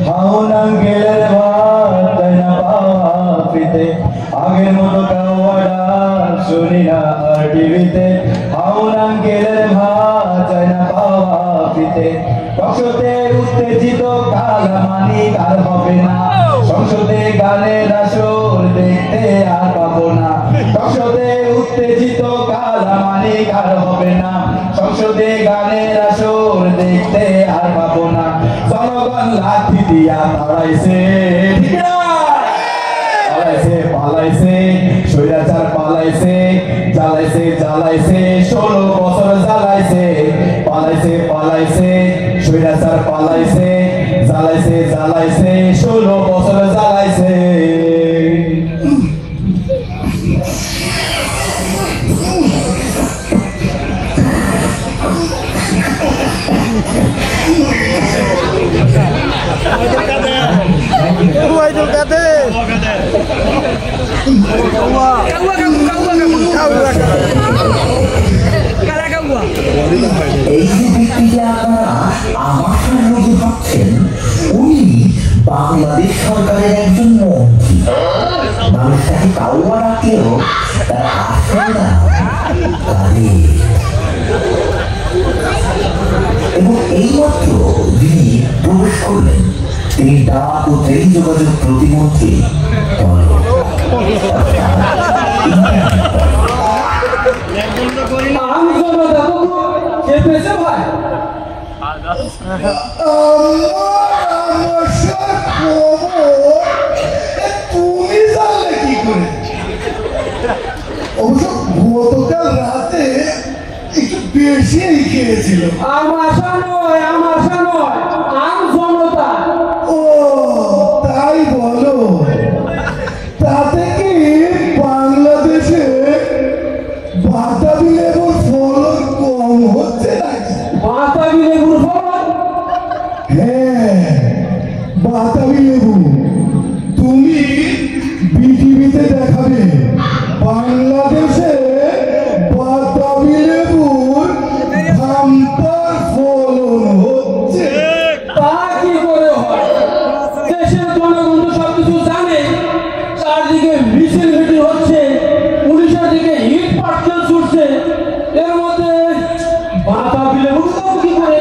হাউন আঙ্কেলের ভাত তাই না পাওয়া ফ্রিতে আগের মতো কাওয়াড়া শুনি না আর টিভিতে হাউন আঙ্কেলের ভাত তাই না পাওয়া ফ্রিতে টকশোতে উত্তেজিত কালামানি কার হবে না সংসদে গানের আসর দেখতে আর পাবো না টকশোতে উত্তেজিত কালামানি কার হবে না সংসদে গানের আসর দেখতে আর পাবো না জনগণ লাঠি দিয়া তাড়াইছে পালাইছে পালাইছে স্বৈরাচার পালাইছে জ্বালাইছে জ্বালাইছে 16 বছর জ্বালাইছে পালাইছে পালাইছে স্বৈরাচার পালাইছে জ্বালাইছে জ্বালাইছে 16 বছর জ্বালাইছে এই যে ব্যক্তিকে আপনারা আমার সম্বন্ধে ভাবছেন উনি বাংলাদেশ সরকারের একজন মন্ত্রী মানুষ তাকে কাউয়া রাখলেও তার আসল নাম কাদের এবং এইমাত্র যিনি প্রবেশ করলেন তিনি ডাক ও টেলিযোগাযোগ প্রতিমন্ত্রী তুমি জানলে কি করে? অবশ্য গতকাল রাতে একটু বেশি খেয়েছিল। আমার নয় আম জনতা। ও তাই বলো, তাতে কি বাংলাদেশে বাতাবি লেবুর ফলন কম হচ্ছে নাকি? বাতাবি লেবুর ফলন? হ্যাঁ, বাতাবি লেবু। তুমি বিটিভিতে দেখাবে বাংলাদেশে বাতাবি লেবুর ধামপার ফলন হচ্ছে। তা কি করে হয়? দেশের জনগণ তো সবকিছু জানে। চারদিকে মিছিল মিটিং হচ্ছে, পুলিশের দিকে ইট পাটকেল ছুটছে, এর মধ্যে বাতাবি লেবু কি করে?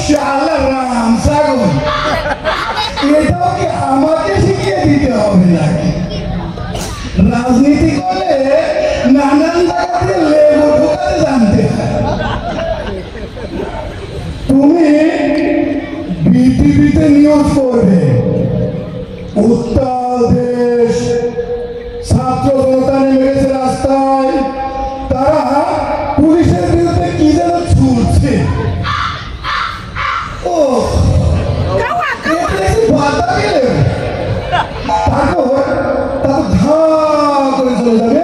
শালা রাম সাগর, এটাও কি আমাকে শিখিয়ে দিতে হবে নাকি? রাজনীতি করলে নানান জায়গাতে লেবু ঢোকাতে জানতে হয়। তুমি বিটিভিতে নিউজ করবে উত্তাল দেশ, ছাত্র জনতা নেমে গেছে রাস্তায়, তারা পুলিশের বিরুদ্ধে কি যেন ছুটছে। ও বাতাবি লেবু, তারপর ধা করে চলে যাবে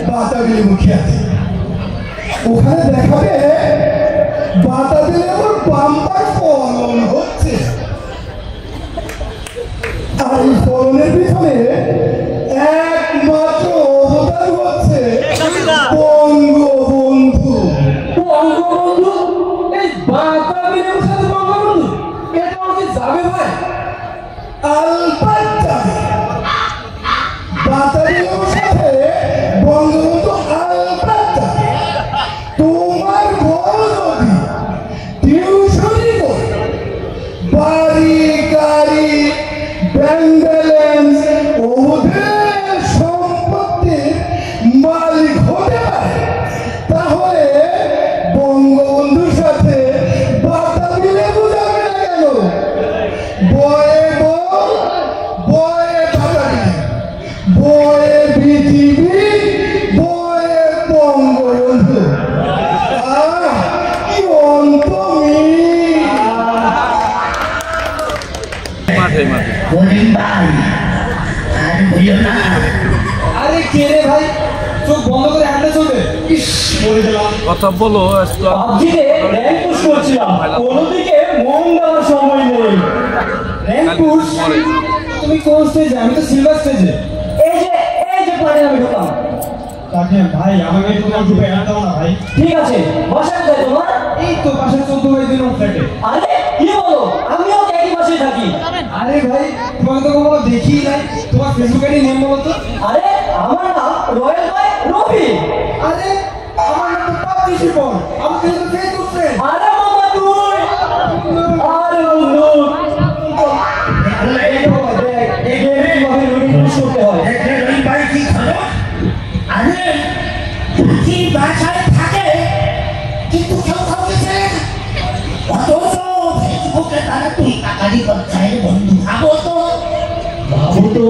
বাতাবি লেবু খেতে। ওখানে দেখাবে বাতাবি লেবুর বাম্পার ফলন হচ্ছে। আর এই ফলনের পিছনে একমাত্র অবদান হচ্ছে বঙ্গবন্ধু। বঙ্গবন্ধু? এই বাতাবি লেবুর সাথে বঙ্গবন্ধু এটা কি যাবে ভাই? আলবাত যাবে। বাতাবি লেবুর সাথে বঙ্গবন্ধু আলবাত যাবে। তোমার বড় যদি টিউশনি করে বাড়ি গাড়ি ব্যাংক ব্যালেন্স ওদের সম্পত্তির মালিক হতে পারে, তাহলে বঙ্গবন্ধুর সাথে বাতাবি লেবু যাবে না কেন? বয়ে বল, বয়ে বাতাবি, বয়ে বিটিভি, বয়ে বঙ্গবন্ধু। কি অন্তমি! আরে কে রে ভাই, চোখ বন্ধ করে হাঁটতে চলবে? ইস, বলে দিলাম কথা বলো। পাবজিতে র্যাঙ্ক পুশ করছিলাম, কোনোদিকে মন দেওয়ার সময় নেই। Rank push? তুমি কোন স্টেজে? আমি তো সিলভার স্টেজে। এই যে পরে আমি ঢুকলাম। তাকে ভাই আমাকে একটু ঢুকে দাও না ভাই। ঠিক আছে, বাসা কোথায় তোমার? এই তো বাসা 14 দিনের ফ্ল্যাটে। আরে কি বলো, আমিও একই বাসা পাশে থাকি। আরে ভাই তোমাকে তো কখনো দেখি নাই, তোমার ফেসবুক আইডি নেম বলো তো। আরে আমার নাম রয়্যাল ভাই রবি। আরে আমার নাম তো পাপড়ি শিপন, আমি তো ফেসবুক ফ্রেন্ড। আরে মামা তুই, আরে বন্ধু কিন্তু কেউ কাউকে চেনে না, অথচ ফেসবুকে তারা তুই কাকারি পঞ্চায়েত বন্ধু। ভাবো তো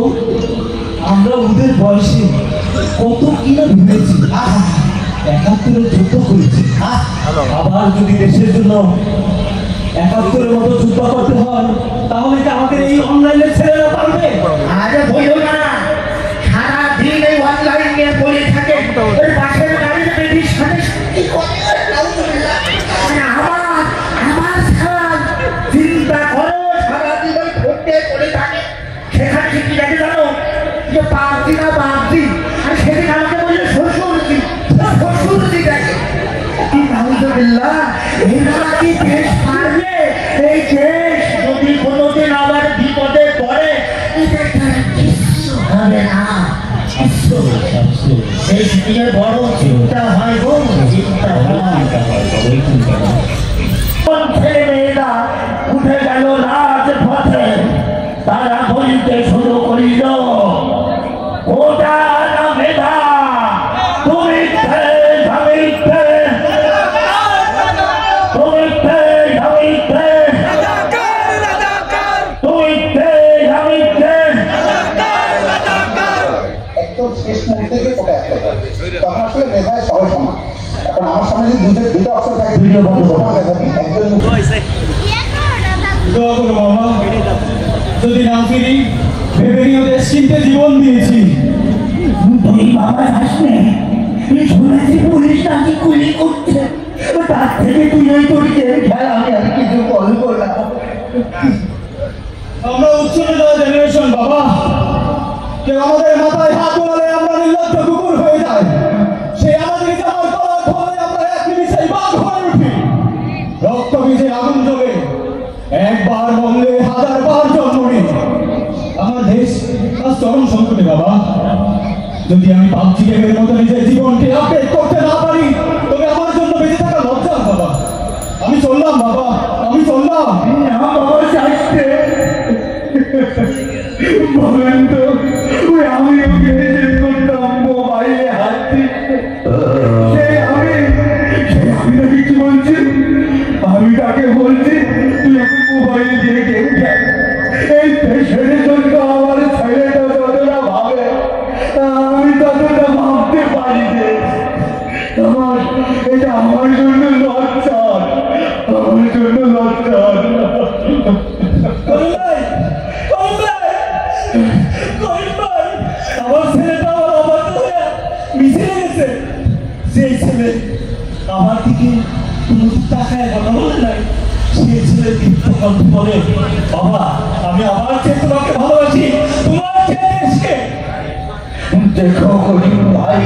আমরা ওদের বয়সে কত কিনা ভেবেছি, ৭১ যুদ্ধ করেছি। আবার যদি দেশের জন্য ৭১ মতো যুদ্ধ করতে হয়, তাহলে কি আমাদের এই অনলাইনের ছেলেরা পারবে? আরে বলো না, সারাদিন এই অনলাইন নিয়ে পড়ে থাকে, ওই পাশের গাড়িতে বেরিয়ে সাথে কি করে আমার সারা চিন্তা করো, সারাদিন ওই ঘুরতে পড়ে থাকে। সেখানে কি দেখে জানো, যে পাঁচদিন আর সেদিন আমাকে বললে শ্বশুরজি দেখে কি নাউজুবিল্লাহ। এরা কি দেশ পারবে? এই দেশ যদি কোনোদিন আবার বিপদে পড়ে, এদের দ্বারা কিচ্ছু হবে না। দেশ নিয়ে বড় চিন্তা হয় গো, চিন্তা হয়। ছেলে মেয়েরা উঠে গেল রাজপথে, তারা বলতে শুরু করিল, ওটা না মেধা, তুমি শেষ মুহূর্তে গিয়ে কোটা আসতে পারে, তখন আসলে মেধায় সবাই সমান। এখন আমার সামনে যদি দুটো অপশন থাকে, একজন দোয়া করো বাবা, যদি না ফিরি ভেবে নিয়ে ওদের চিনতে জীবন দিয়েছি। তুই বাবা আসবে, শুনেছি পুলিশ নাকি গুলি করছে, তার থেকে তুই ওই তোর খেলা, আমি আর কিছু বলবো না। আমরা উচ্চতে যাওয়া জেনারেশন বাবা, কেউ আমাদের মাথায় হাত বোলালে আমরা নির্লজ্জ কুকুর হয়ে যাই, সে আমাদের জামার কলার ফলে আমরা এক নিমিষেই বাঘ হয়ে উঠি। রক্ত বীজে আগুন জ্বলে, একবার মরলে 1000 বার জন্ম নেই। আমার দেশ আজ চরম সংকটে বাবা, যদি আমি পাবজি গেমের মতো নিজের জীবনকে আপডেট করতে না পারি, তবে আমার জন্য বেঁচে থাকা লজ্জা বাবা। আমি চললাম বাবা, আমি চললাম। না বাবা চাইছে বলেন তো, ওই আমি ওকে করতাম মোবাইলে হাত দিতে, আমি নাকি কি বলছি, আমি তাকে বলছি তুই এখন মোবাইল দিয়ে গেম খেল। এই দেশের জন্য আমার ছেলেটা যতটা ভাবে, আমি ততটা ভাবতে পারি যে এটা আমার জন্য লজ্জার, আমার জন্য লজ্জার। আমার ছেলেটা আমার অবাধ্য হয়ে মিশে গেছে। সেই ছেলে আমার দিকে কোনো তাকায় কথা বলে নাই, সেই ছেলে দীপ্ত কণ্ঠ বলে, বাবা আমি আমার চেয়ে তোমাকে ভালোবাসি, তোমার চেয়ে দেশকে। দেখো করিম ভাই,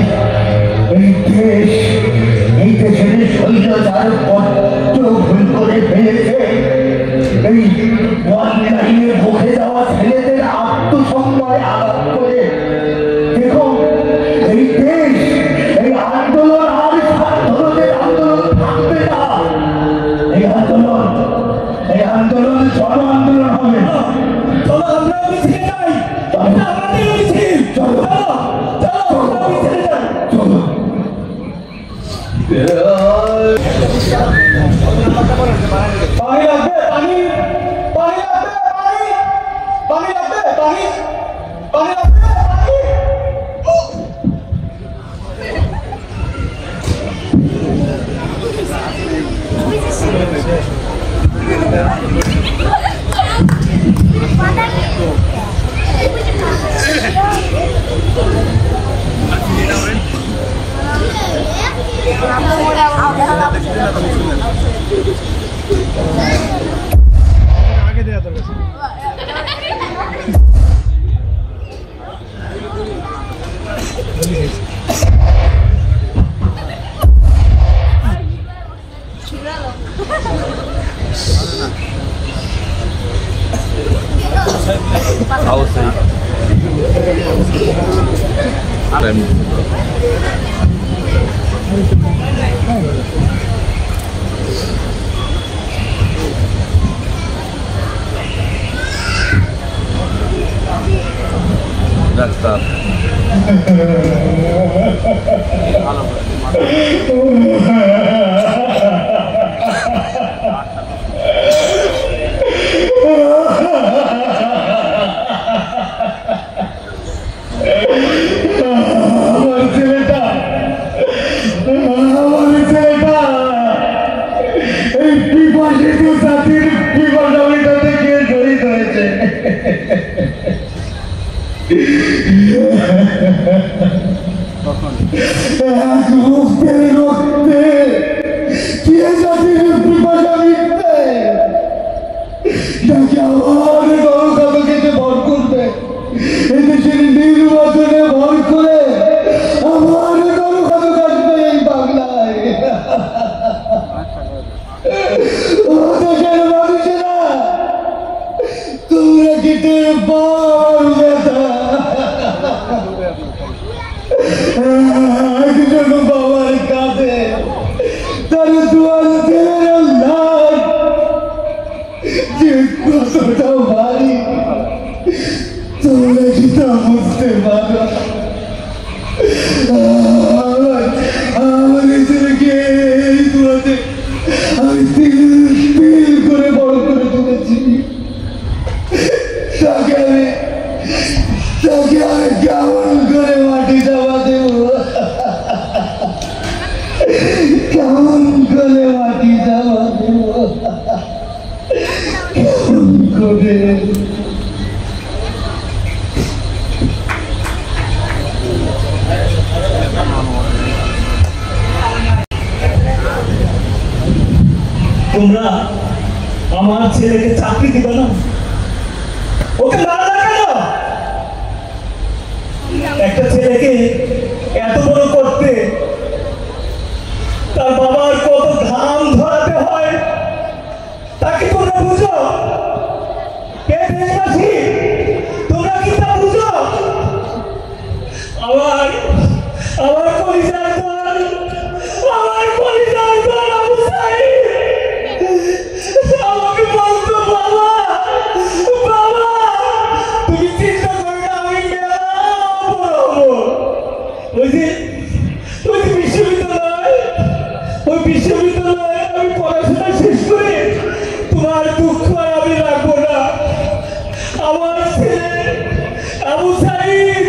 এই দেশের স্বৈরাচার কত ভুল করে ফেলেছে। এই অনলাইনে মুখে যাওয়া ছেলেদের আত্মসম্মানে আঘাত করে। দেখো এই দেশ, এই আন্দোলন আর ছাত্রদের আন্দোলন থাকবে না। এই আন্দোলন জন আন্দোলন হবে। চলো আমরা মিছিলে যাই, আমাদের মিছিল, চলো চলো আমরা মিছিলে যাই, চলো। পানি লাগবে, পানি পানি লাগবে, পানি লাগবে, পানি পানি লাগবে, পানি। ডাক্তার তোমরা আমার ছেলেকে চাকরি দিবে না? ওকে মারা কেন? একটা ছেলেকে এত বড় করতে তার বাবার কত ঘাম ধরাতে হয় তাকে তোমরা বুঝো? দেশবাসী তোমরা কি তা বুঝো? আমার পরিচয় দল, আমার পরিচয় দল আবু সাইদ আমাকে বলতো, বাবা বাবা তুমি চিন্তা করো না, আমি মেলা বড় হবো। ওই যে বিশ্ববিদ্যালয়ে আমি পড়াশোনা শেষ করে তোমার দুঃখ আমি রাখবো না। আমার ছেলে আবু সাইদ